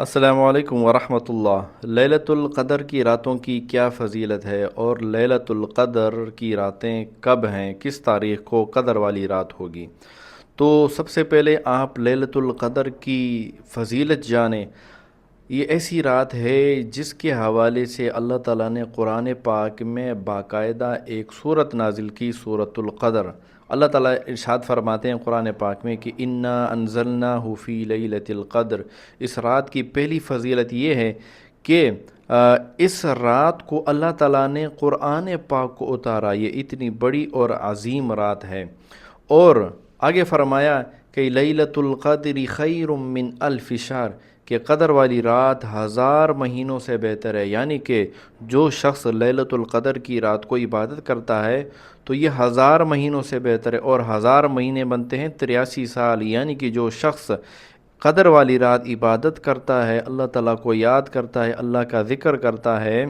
अस्सलामु अलैकुम वरहमतुल्लाह। लैलतुल क़द्र की रातों की क्या फ़जीलत है और लैलतुल क़द्र की रातें कब हैं, किस तारीख़ को क़द्र वाली रात होगी। तो सबसे पहले आप लैलतुल क़द्र की फ़जीलत जानें। ये ऐसी रात है जिसके हवाले से अल्लाह ताला ने कुरान पाक में बाकायदा एक सूरत नाजिल की, सूरतुल क़द्र। अल्लाह ताला इरशाद फरमाते हैं कुरान पाक में कि इन्ना अनज़लनाहु फ़ी लैलतिल क़द्र। इस रात की पहली फ़जीलत ये है कि इस रात को अल्लाह ताला ने कुरान पाक को उतारा। ये इतनी बड़ी और अज़ीम रात है। और आगे फरमाया कि लैलतुल क़द्रि खैरुम मिन अल्फ़ि शहर, कि क़द्र वाली रात हज़ार महीनों से बेहतर है। यानी कि जो शख्स लैलतुल क़द्र की रात को इबादत करता है तो ये हज़ार महीनों से बेहतर है। और हज़ार महीने बनते हैं 83 साल। यानी कि जो शख्स क़द्र वाली रात इबादत करता है, अल्लाह ताला को याद करता है, अल्लाह का ज़िक्र करता है,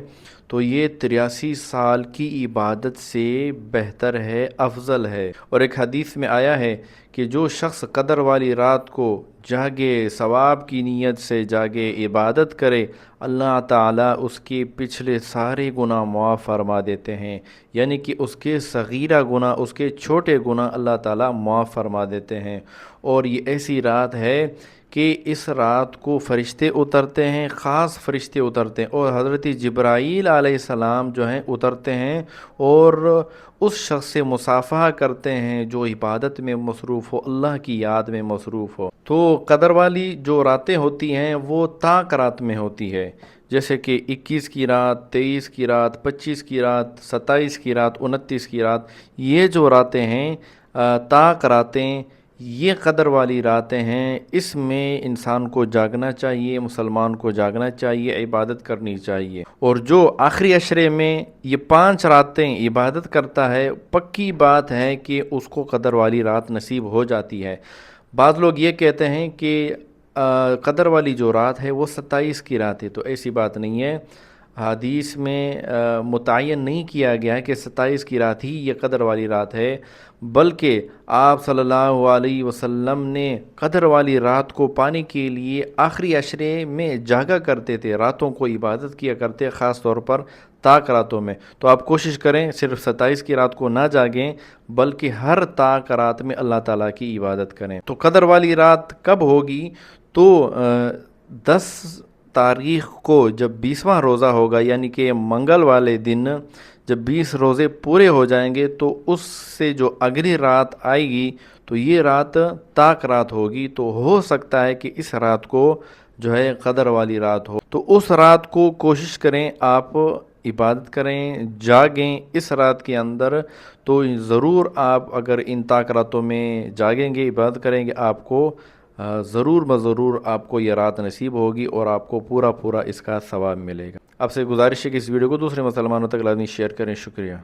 तो ये 83 साल की इबादत से बेहतर है, अफजल है। और एक हदीस में आया है कि जो शख्स क़द्र वाली रात को जागे, सवाब की नीयत से जागे, इबादत करे, अल्लाह ताला उसके पिछले सारे गुनाह मुआफ़ फरमा देते हैं। यानी कि उसके सगीरा गुनाह, उसके छोटे गुनाह अल्लाह ताला मुआफ़ फरमा देते हैं। और ये ऐसी रात है कि इस रात को फ़रिश्ते उतरते हैं, ख़ास फ़रिश्ते उतरते हैं, और हज़रत जिब्राईल अलैहिस्सलाम जो हैं उतरते हैं और उस शख्स से मुसाफ़हा करते हैं जो इबादत में मसरूफ़ हो, अल्लाह की याद में मसरूफ़ हो। तो क़द्र वाली जो रातें होती हैं वो ताक रात में होती है, जैसे कि 21 की रात, 23 की रात, 25 की रात, 27 की रात, 29 की रात। ये जो रातें हैं ताक रातें, ये क़द्र वाली रातें हैं। इसमें इंसान को जागना चाहिए, मुसलमान को जागना चाहिए, इबादत करनी चाहिए। और जो आखिरी अशरे में ये 5 रातें इबादत करता है, पक्की बात है कि उसको क़द्र वाली रात नसीब हो जाती है। बाज़ लोग ये कहते हैं कि क़द्र वाली जो रात है वो 27 की रात है, तो ऐसी बात नहीं है। हदीस में मुतय्यन नहीं किया गया है कि 27 की रात ही ये क़द्र वाली रात है, बल्कि आप सल्लल्लाहु अलैहि वसल्लम ने क़द्र वाली रात को पाने के लिए आखिरी अशरे में जागा करते थे, रातों को इबादत किया करते, ख़ास तौर पर ताक रातों में। तो आप कोशिश करें सिर्फ 27 की रात को ना जागें, बल्कि हर ताक रात में अल्लाह ताला की इबादत करें। तो क़द्र वाली रात कब होगी? तो 10 तारीख़ को जब 20वां रोज़ा होगा, यानी कि मंगल वाले दिन जब 20 रोज़े पूरे हो जाएंगे, तो उससे जो अगली रात आएगी तो ये रात ताक रात होगी। तो हो सकता है कि इस रात को जो है क़द्र वाली रात हो, तो उस रात को कोशिश करें आप इबादत करें, जागें इस रात के अंदर। तो ज़रूर आप अगर इन ताक रातों में जागेंगे, इबादत करेंगे, आपको ज़रूर ब ज़रूर आपको ये रात नसीब होगी और आपको पूरा पूरा इसका सवाब मिलेगा। आपसे गुजारिश है कि इस वीडियो को दूसरे मुसलमानों तक लाजमी शेयर करें। शुक्रिया।